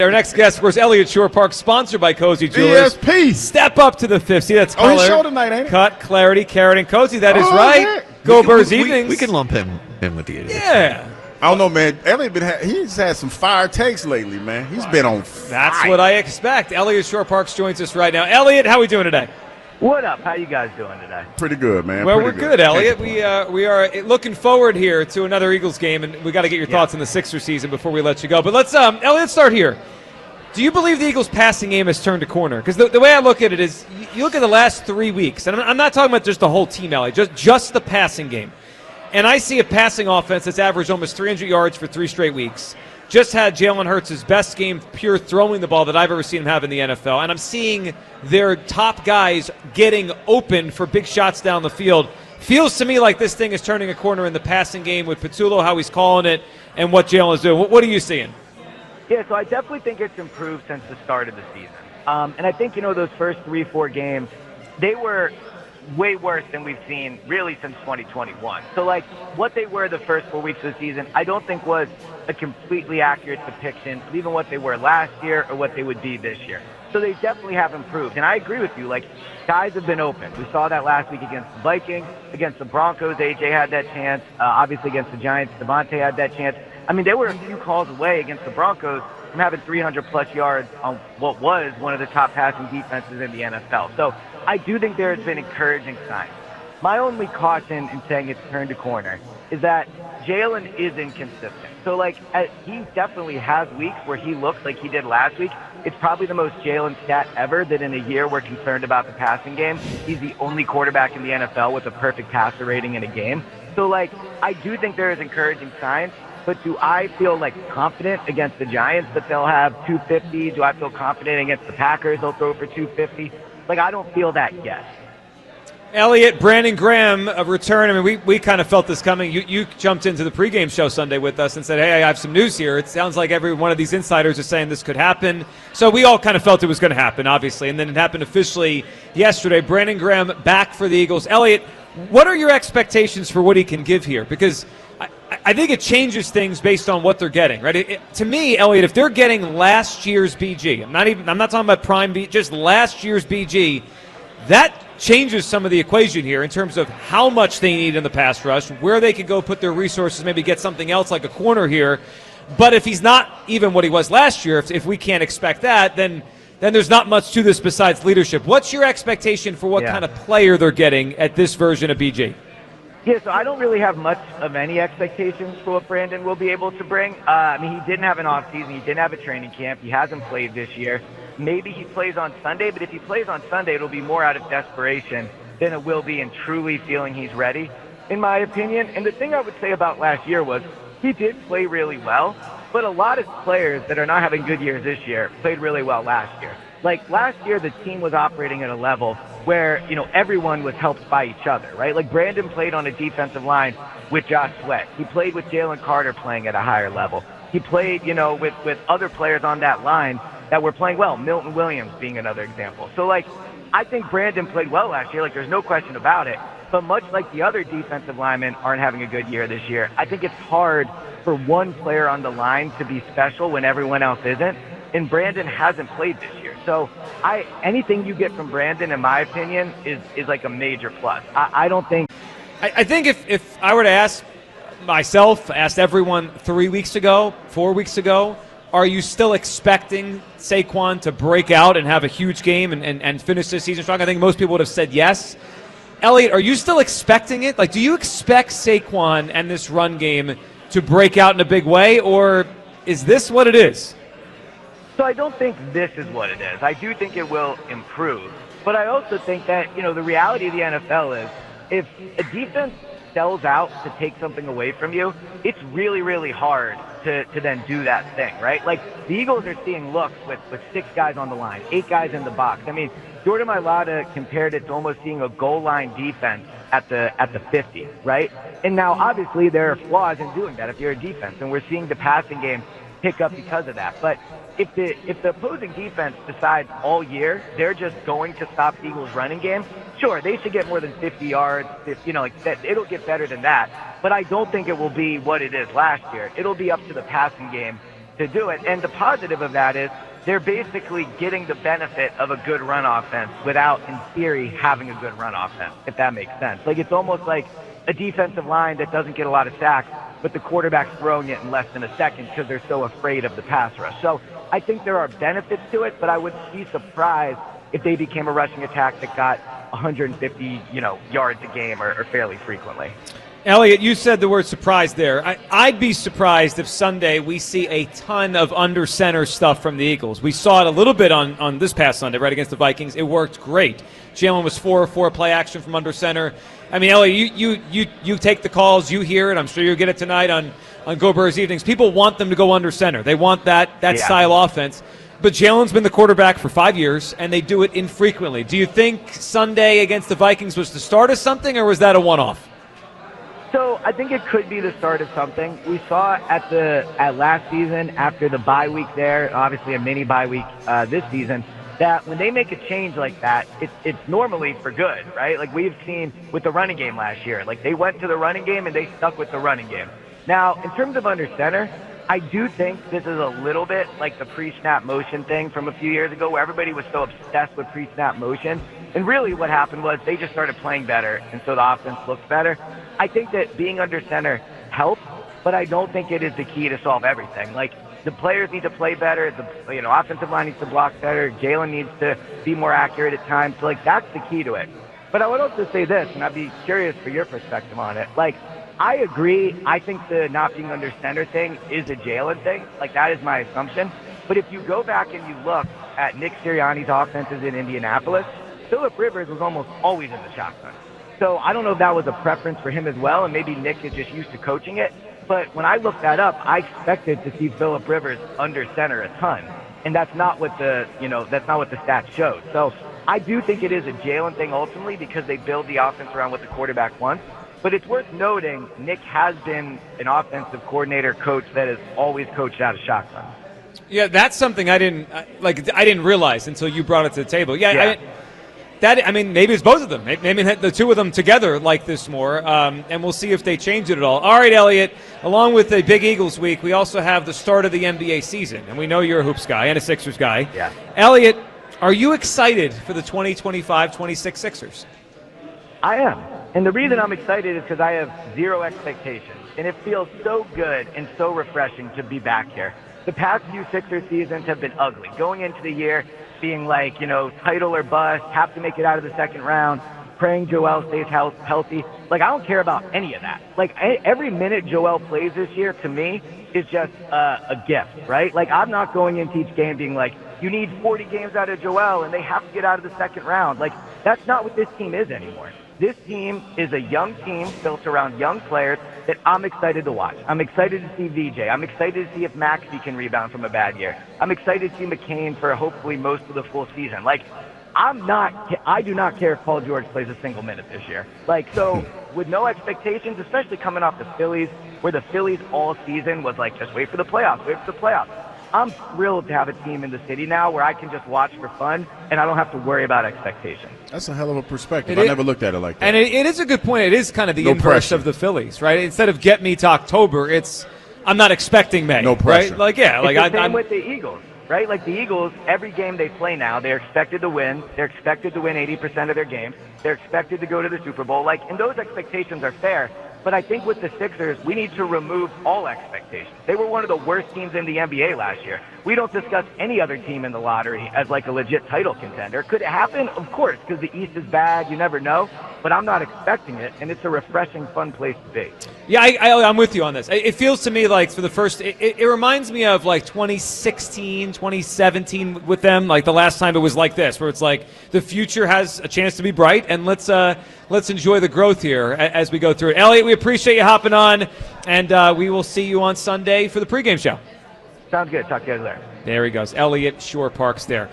Our next guest, of course, Eliot Shorr-Parks, sponsored by Cozy Jewelers. ESP. Step up to the fifth. See, that's color. Oh, his show tonight, ain't it? Cut, clarity, carrot, and Cozy. That is right. Yeah. Go Birds Evenings. We can lump him in with the idiots. Yeah. I don't know, man. Eliot he's had some fire takes lately, man. He's been on fire. That's what I expect. Eliot Shorr-Parks joins us right now. Eliot, how are we doing today? What up? How you guys doing today? Pretty good, man. Well, Pretty we're good, Eliot. We are looking forward here to another Eagles game, and we got to get your thoughts on the Sixers season before we let you go. But let's, Eliot, start here. Do you believe the Eagles' passing game has turned a corner? Because the way I look at it is, you look at the last 3 weeks, and I'm not talking about just the whole team, Eliot, just the passing game. And I see a passing offense that's averaged almost 300 yards for 3 straight weeks. Just had Jalen Hurts' best game pure throwing the ball that I've ever seen him have in the NFL. And I'm seeing their top guys getting open for big shots down the field. Feels to me like this thing is turning a corner in the passing game with Patullo, how he's calling it, and what Jalen is doing. What are you seeing? Yeah, so I definitely think it's improved since the start of the season. And I think, those first 3-4 games, they were way worse than we've seen really since 2021. So, what they were the first 4 weeks of the season, I don't think was a completely accurate depiction of even what they were last year or what they would be this year. So they definitely have improved. And I agree with you. Guys have been open. We saw that last week against the Vikings, against the Broncos. AJ had that chance. Obviously against the Giants, Devontae had that chance. I mean, they were a few calls away against the Broncos from having 300-plus yards on what was one of the top passing defenses in the NFL. So I do think there has been encouraging signs. My only caution in saying it's turned a corner is that Jalen is inconsistent. So, he definitely has weeks where he looks like he did last week. It's probably the most Jalen stat ever that in a year we're concerned about the passing game. He's the only quarterback in the NFL with a perfect passer rating in a game. So, I do think there is encouraging signs. But do I feel confident against the Giants that they'll have 250? Do I feel confident against the Packers they'll throw for 250? I don't feel that yet. Eliot, Brandon Graham, a return. I mean, we kind of felt this coming. You jumped into the pregame show Sunday with us and said, hey, I have some news here. It sounds like every one of these insiders is saying this could happen. So we all kind of felt it was going to happen, obviously. And then it happened officially yesterday. Brandon Graham back for the Eagles. Eliot, what are your expectations for what he can give here? Because I think it changes things based on what they're getting, right? To me, Eliot, if they're getting last year's BG, I'm not talking about prime BG, just last year's BG, that changes some of the equation here in terms of how much they need in the pass rush, where they can go put their resources, maybe get something else like a corner here. But if he's not even what he was last year, if we can't expect that, then there's not much to this besides leadership. What's your expectation for what kind of player they're getting at this version of BG? Yeah, so I don't really have much of any expectations for what Brandon will be able to bring. He didn't have an offseason. He didn't have a training camp. He hasn't played this year. Maybe he plays on Sunday, but if he plays on Sunday, it'll be more out of desperation than it will be in truly feeling he's ready, in my opinion. And the thing I would say about last year was he did play really well, but a lot of players that are not having good years this year played really well last year. Last year, the team was operating at a level where, everyone was helped by each other, right? Brandon played on a defensive line with Josh Sweat. He played with Jalen Carter playing at a higher level. He played, with other players on that line that were playing well, Milton Williams being another example. So, I think Brandon played well last year. There's no question about it. But much like the other defensive linemen aren't having a good year this year, I think it's hard for one player on the line to be special when everyone else isn't. And Brandon hasn't played this year. So anything you get from Brandon, in my opinion, is a major plus. I don't think. I think if I were to ask myself, asked everyone 3 weeks ago, 4 weeks ago, are you still expecting Saquon to break out and have a huge game and finish this season strong? I think most people would have said yes. Eliot, are you still expecting it? Do you expect Saquon and this run game to break out in a big way, or is this what it is? So I don't think this is what it is. I do think it will improve. But I also think that, the reality of the NFL is if a defense sells out to take something away from you, it's really, really hard to then do that thing, right? The Eagles are seeing looks with 6 guys on the line, 8 guys in the box. Jordan Mailata compared it to almost seeing a goal line defense at the 50, right? And now, obviously, there are flaws in doing that if you're a defense, and we're seeing the passing game pick up because of that. But if the opposing defense decides all year they're just going to stop the Eagles' running game, sure, they should get more than 50 yards. It'll get better than that. But I don't think it will be what it is last year. It'll be up to the passing game to do it. And the positive of that is they're basically getting the benefit of a good run offense without, in theory, having a good run offense, if that makes sense. Like, it's almost like a defensive line that doesn't get a lot of sacks, but the quarterback's throwing it in less than a second because they're so afraid of the pass rush. So I think there are benefits to it, but I would be surprised if they became a rushing attack that got 150, yards a game or fairly frequently. Eliot, you said the word surprise there. I'd be surprised if Sunday we see a ton of under center stuff from the Eagles. We saw it a little bit on this past Sunday, right, against the Vikings. It worked great. Jalen was 4-4 play action from under center. I mean, Eliot, you take the calls, you hear it. I'm sure you'll get it tonight on Go Birds Evenings. People want them to go under center. They want that style offense. But Jalen's been the quarterback for 5 years, and they do it infrequently. Do you think Sunday against the Vikings was the start of something, or was that a one-off? So I think it could be the start of something. We saw at last season after the bye week there, obviously a mini bye week this season, that when they make a change like that, it's normally for good, right? Like we've seen with the running game last year. Like they went to the running game and they stuck with the running game. Now, in terms of under center, I do think this is a little bit like the pre-snap motion thing from a few years ago where everybody was so obsessed with pre-snap motion. And really what happened was they just started playing better, and so the offense looked better. I think that being under center helps, but I don't think it is the key to solve everything. Like, the players need to play better. The offensive line needs to block better. Jalen needs to be more accurate at times. So, like, that's the key to it. But I would also say this, and I'd be curious for your perspective on it. Like, I agree. I think the not being under center thing is a Jalen thing. Like, that is my assumption. But if you go back and you look at Nick Sirianni's offenses in Indianapolis, Phillip Rivers was almost always in the shotgun. So I don't know if that was a preference for him as well, and maybe Nick is just used to coaching it. But when I looked that up, I expected to see Phillip Rivers under center a ton, and that's not what the stats showed. So I do think it is a Jalen thing ultimately because they build the offense around what the quarterback wants. But it's worth noting Nick has been an offensive coordinator coach that has always coached out of shotgun. Yeah, that's something I didn't realize until you brought it to the table. Yeah. Maybe it's both of them. Maybe the two of them together like this more, and we'll see if they change it at all. All right, Eliot, along with the Big Eagles week, we also have the start of the NBA season, and we know you're a hoops guy and a Sixers guy. Yeah. Eliot, are you excited for the 2025-26 Sixers? I am. And the reason I'm excited is because I have zero expectations, and it feels so good and so refreshing to be back here. The past few Sixers seasons have been ugly. Going into the year, being like, title or bust, have to make it out of the second round, praying Joel stays healthy. Like, I don't care about any of that. Like, every minute Joel plays this year, to me, is just a gift, right? Like, I'm not going into each game being like, you need 40 games out of Joel, and they have to get out of the second round. Like, that's not what this team is anymore. This team is a young team built around young players that I'm excited to watch. I'm excited to see VJ. I'm excited to see if Maxey can rebound from a bad year. I'm excited to see McCain for hopefully most of the full season. Like, I do not care if Paul George plays a single minute this year. Like, so with no expectations, especially coming off the Phillies, where the Phillies all season was like, just wait for the playoffs. I'm thrilled to have a team in the city now where I can just watch for fun and I don't have to worry about expectations. That's a hell of a perspective. I never looked at it like that. And it is a good point. It is kind of the inverse of the Phillies, right? Instead of get me to October, it's I'm not expecting May. No pressure. Right? It's the same with the Eagles, right? Like the Eagles, every game they play now, they're expected to win. They're expected to win 80% of their games. They're expected to go to the Super Bowl. Like, and those expectations are fair. But I think with the Sixers, we need to remove all expectations. They were one of the worst teams in the NBA last year. We don't discuss any other team in the lottery as like a legit title contender. Could it happen? Of course, because the East is bad. You never know. But I'm not expecting it, and it's a refreshing, fun place to be. Yeah, I'm with you on this. It feels to me like for the first – it reminds me of like 2016, 2017 with them, like the last time it was like this, where it's like the future has a chance to be bright, and let's enjoy the growth here as we go through it. Eliot, we appreciate you hopping on, and we will see you on Sunday for the pregame show. Sounds good. Talk to you guys later. There he goes. Eliot Shorr-Parks there.